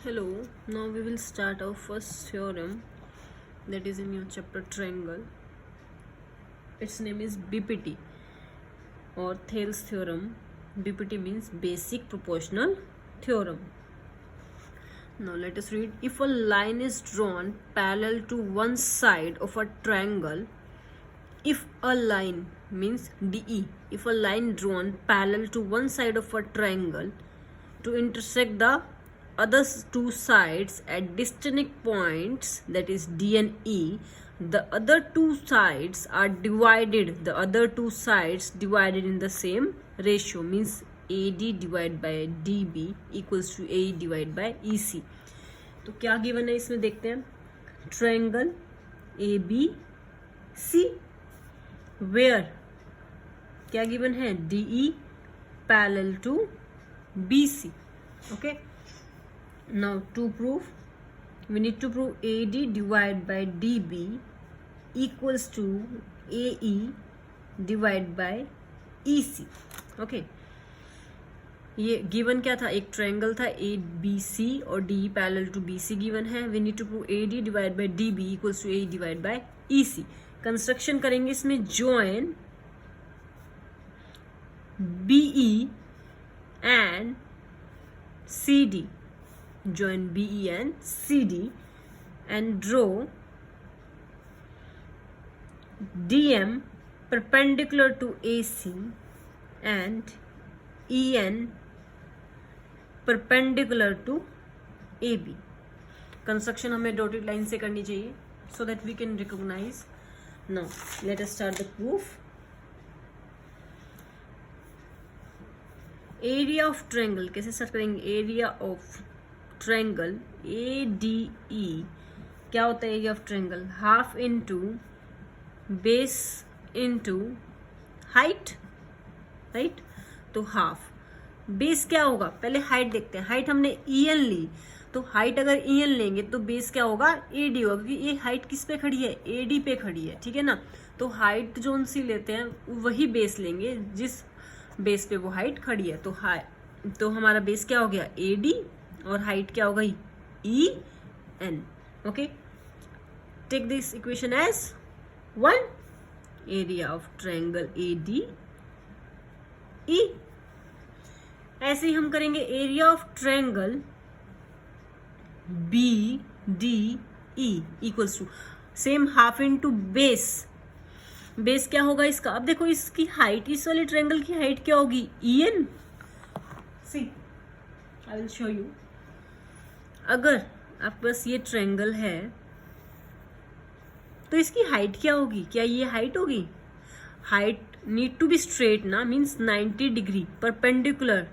Hello, now we will start our first theorem that is in your chapter triangle. Its name is BPT or Thales theorem. BPT means basic proportional theorem. Now let us read. If a line is drawn parallel to one side of a triangle, if a line means DE, if a line drawn parallel to one side of a triangle to intersect the other two sides at distinct points, that is D and E, the other two sides divided in the same ratio, means AD divided by DB equals to AE divided by EC. तो क्या given है इसमें देखते हैं. Triangle ABC where क्या given है, DE parallel to BC. Okay, now to prove, we need to prove AD divided by DB equals to AE divided by EC. Okay, ये given क्या था, एक ट्रायंगल था ABC और DE parallel to BC given है. We need to prove AD divide by DB equals to AE divide by EC. Construction करेंगे इसमें, join BE and CD, join BE and CD and draw DM perpendicular to AC and EN perpendicular to AB. Construction हमें dotted line से करनी चाहिए so that we can recognize. Now let us start the proof. Area of triangle कैसे search करेंगे, area of triangle ADE क्या होता है, area of triangle half into base into height, right. तो हाफ बेस क्या होगा, पहले हाइट देखते हैं. हाइट हमने EN ली, तो हाइट अगर EN लेंगे तो बेस क्या होगा, AD होगा, क्योंकि ये हाइट किस पे खड़ी है, AD पे खड़ी है, ठीक है ना. तो हाइट जो सी लेते हैं वही बेस लेंगे जिस बेस पे वो हाइट खड़ी है. तो हमारा बेस क्या हो गया, AD, और हाइट क्या हो गई, EN. Okay, take this equation as 1. Area of triangle ADE. ऐसे ही हम करेंगे area of triangle BDE equals to same half into base. Base क्या होगा इसका, अब देखो इसकी हाइट, इस वाले ट्रायंगल की हाइट क्या होगी, EN. See I will show you. अगर आपके पास ये ट्रायंगल है तो इसकी हाइट क्या होगी, क्या ये हाइट होगी, height need to be straight ना, मीन्स 90 डिग्री परपेंडिकुलर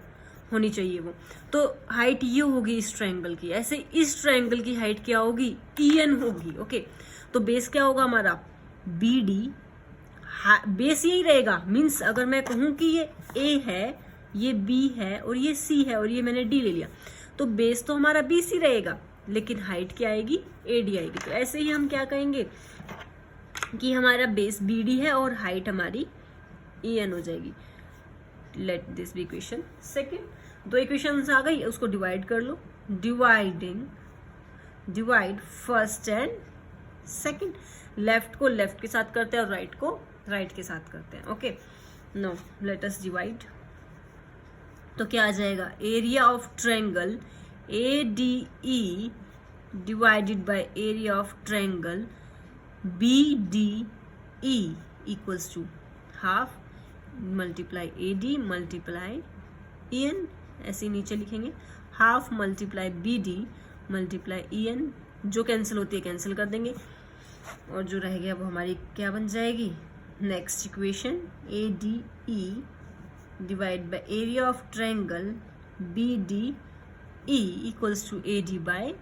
होनी चाहिए वो. तो हाइट ये होगी इस ट्रायंगल की. ऐसे इस ट्रायंगल की हाइट क्या होगी, EN होगी. ओके, तो बेस क्या होगा हमारा, BD. बेस यही रहेगा, मीन्स अगर मैं कहूं कि ये A है, ये B है और ये C है और ये मैंने D ले लिया, तो बेस तो हमारा BC रहेगा, लेकिन हाइट क्या आएगी, AD आएगी. तो ऐसे ही हम क्या कहेंगे कि हमारा बेस BD है और हाइट हमारी EN हो जाएगी. Let this be equation second. दो इक्वेशन आ गई, उसको डिवाइड कर लो. Divide first and second. Left को लेफ्ट के साथ करते हैं और राइट को राइट के साथ करते हैं. Okay, no let us divide. तो क्या आ जाएगा, area of triangle ADE divided by area of triangle BDE equals to half multiply AD multiply EN. ऐसे नीचे लिखेंगे, half multiply BD multiply EN. जो कैंसिल होती है कैंसिल कर देंगे और जो रह गया वो हमारी क्या बन जाएगी, next equation ADE divide by area of triangle BDE equals to AD by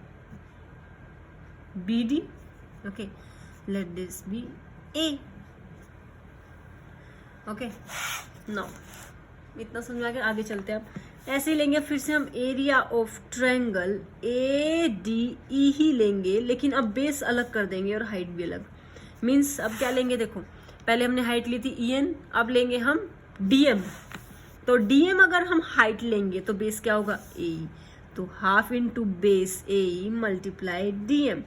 BD. Okay, let this be A. Okay, now इतना समझा के आगे चलते हैं. अब ऐसे ही लेंगे फिर से हम एरिया ऑफ ट्रायंगल ADE ही लेंगे, लेकिन अब बेस अलग कर देंगे और हाइट भी अलग. मीन्स अब क्या लेंगे, देखो पहले हमने हाइट ली थी EN, अब लेंगे हम DM. तो DM अगर हम हाइट लेंगे तो बेस क्या होगा, AE. तो half into base A multiply D M.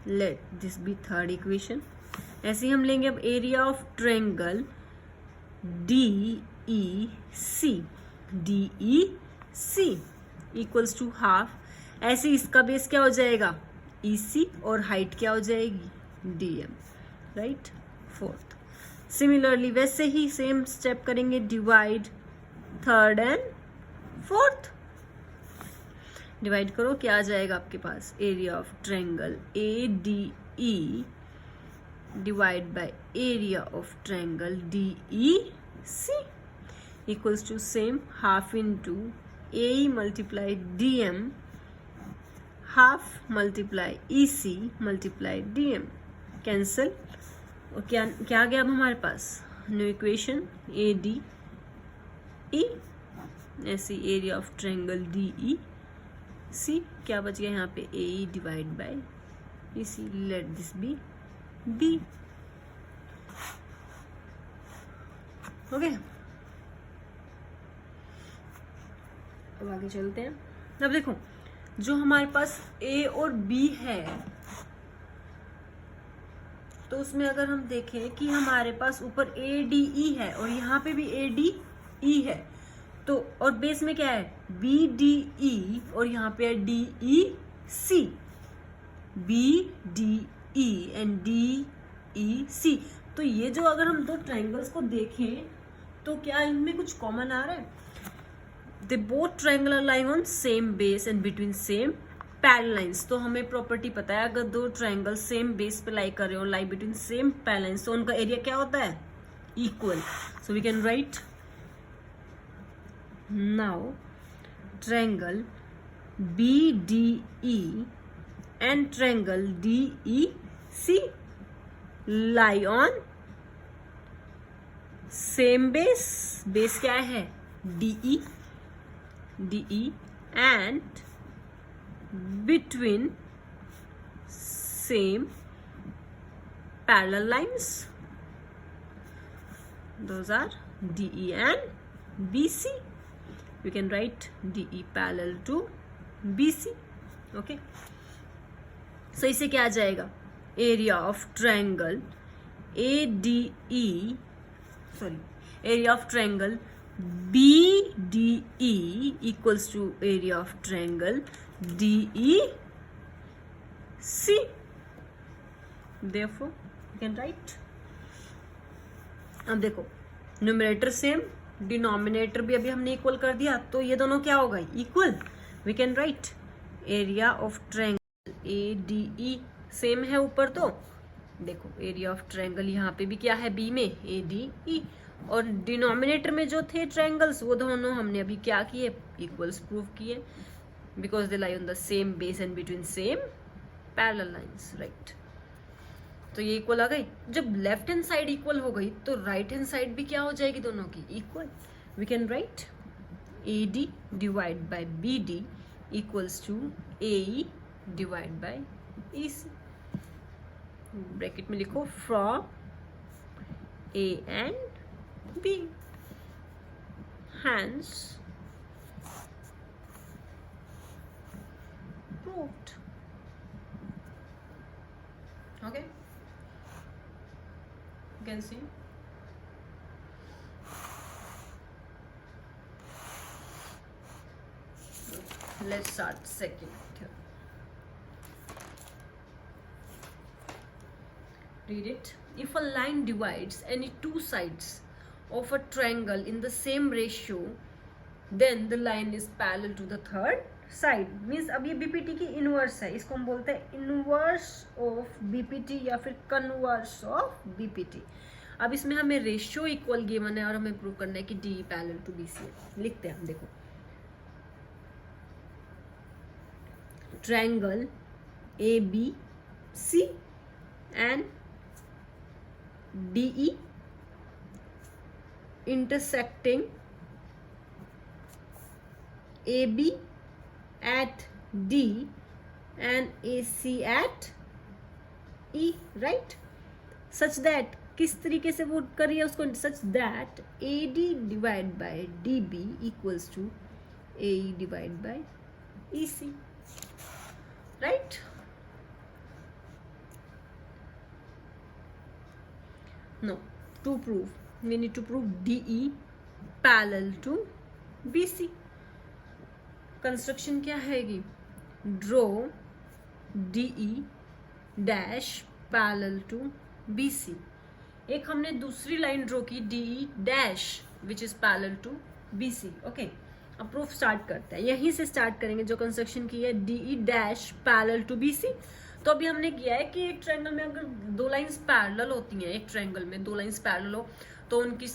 Let this be third equation. ऐसे ही हम लेंगे अब area of triangle DEC. DEC equals to half. ऐसे इसका बेस क्या हो जाएगा EC और हाइट क्या हो जाएगी DM. राइट. फोर्थ. सिमिलरली वैसे ही सेम स्टेप करेंगे. Divide third and fourth. Divide करो, क्या आ जाएगा आपके पास. Area of triangle ADE divide by area of triangle DEC equals to same half into AE multiply DM half multiply EC multiply DM. Cancel. और क्या क्या आ गया अब हमारे पास. New equation ADE. ऐसी एरिया ऑफ ट्रायंगल DEC. क्या बच गया यहाँ पे AE divide by EC. Let this B B. Okay. अब आगे चलते हैं. अब देखो जो हमारे पास A और B है तो उसमें अगर हम देखें कि हमारे पास ऊपर ADE है और यहाँ पे भी ADE है तो और बेस में क्या है BDE और यहाँ पे है DEC. BDE and DEC. तो ये जो अगर हम दो ट्रायंगल्स को देखें तो क्या इनमें कुछ कॉमन आ रहा है. They both triangle are lying on same base and between same parallel lines. तो हमें प्रॉपर्टी पता है अगर दो ट्रायंगल सेम बेस पे लाई कर रहे हो lie between same parallel lines तो उनका एरिया क्या होता है equal. So we can write now triangle BDE and triangle DEC lie on same base. base क्या है DE and between same parallel lines. Those are DE and BC. We can write DE parallel to BC. Okay. सो इसे क्या आ जाएगा area of triangle area of triangle BDE equals to area of triangle DEC. Therefore you can write. अब देखो numerator same denominator भी अभी हमने equal कर दिया तो ये दोनों क्या होगा equal. We can write area of triangle ADE same है ऊपर तो देखो एरिया ऑफ ट्रायंगल यहाँ पे भी क्या है B में ADE और डिनोमिनेटर में जो थे ट्रायंगल्स वो दोनों हमने अभी क्या किए इक्वल्स प्रूव किए because they lie on the same base and between same parallel lines. Right. तो ये इक्वल आ गई. जब लेफ्ट हैंड साइड इक्वल हो गई तो राइट हैंड साइड भी क्या हो जाएगी दोनों की equal. We can write AD divide by BD equals to AE divide by EC. Bracket में लिखो from A and B. Hence proved. Okay. You can see. Let's start second. Read it. If a line divides any two sides of a triangle in the same ratio, then the line is parallel to the third side. Means अब ये BPT की inverse है. इसको हम बोलते हैं inverse of BPT या फिर कन्वर्स ऑफ BPT. अब इसमें हमें रेशियो इक्वल गिवन है और हमें प्रूव करना है कि DE पैरेलल टू BC है. लिखते हैं हम. देखो triangle ABC and DE intersecting AB at D and AC at E. right. such that किस तरीके से वो करिए उसको such that AD divide by DB equals to AE divide by EC, right? No, to prove, we need to prove DE parallel to BC. Construction क्या हैगी? Draw DE dash parallel to BC. एक हमने दूसरी line draw की DE dash which is parallel to BC. Okay, अब proof start करते हैं. यहीं से स्टार्ट करेंगे जो कंस्ट्रक्शन की है DE dash parallel to BC. तो अभी हमने किया है कि एक ट्रायंगल में अगर दो लाइंस पैरेलल होती हैं, एक ट्रायंगल में दो लाइंस पैरेलल हो तो उनकी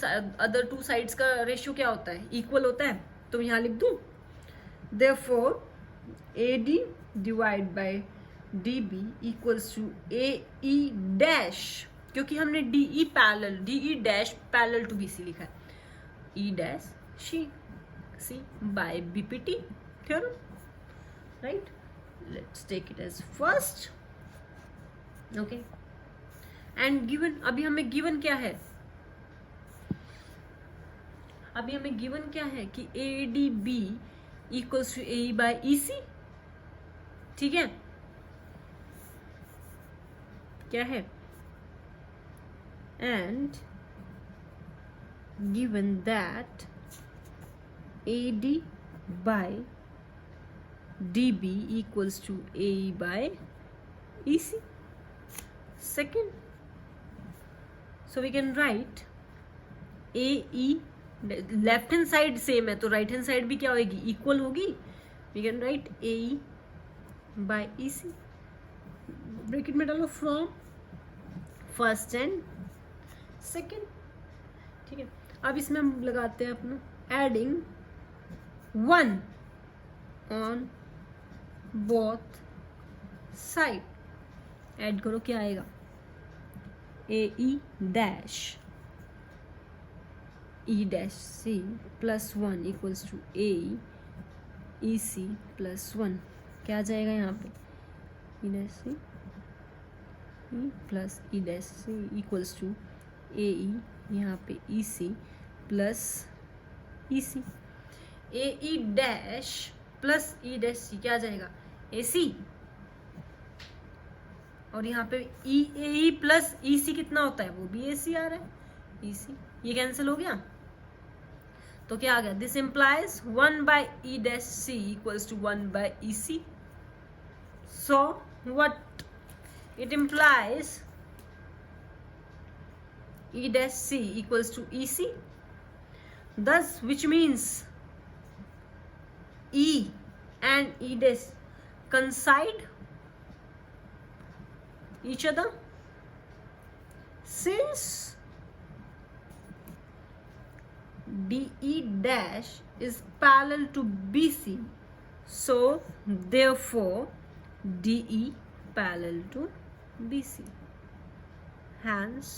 अदर टू साइड्स का रेशियो क्या होता है? इक्वल होता है. तो यहाँ लिख दूं therefore AD divide by DB equals to AE dash, क्योंकि हमने DE parallel DE dash parallel to BC लिखा है, E dash C by BPT theorem, राइट? Let's take it as first. Okay, and given, अभी हमें गिवन क्या है? अभी हमें गिवन क्या है कि ADB equals to AE by EC. ठीक है, क्या है? And given that AD by DB equals to AE by EC. Second, so we can write AE, left hand side same है तो राइट हैंड साइड भी क्या होगी? इक्वल होगी. We can write AE by EC. Bracket में डालो from first and second. ठीक है, अब इसमें हम लगाते हैं अपना adding 1 on both side. Add करो, क्या आएगा? AE dash E dash C plus 1 equals to AE EC plus 1. क्या आ जाएगा यहाँ पे? E dash C E plus E dash C equals to AE, यहाँ पे EC plus EC. AE dash plus E dash C क्या आ जाएगा? AC. और यहाँ पे AE प्लस EC कितना होता है? वो भी AC आ रहा है, EC. ये कैंसिल हो गया तो क्या आ गया? This implies 1 by E dash C equals to 1 by EC. So what it implies? E dash C equals to EC. Thus, which means E and E dash coincide each other. Since DE dash is parallel to BC, so therefore DE parallel to BC. Hence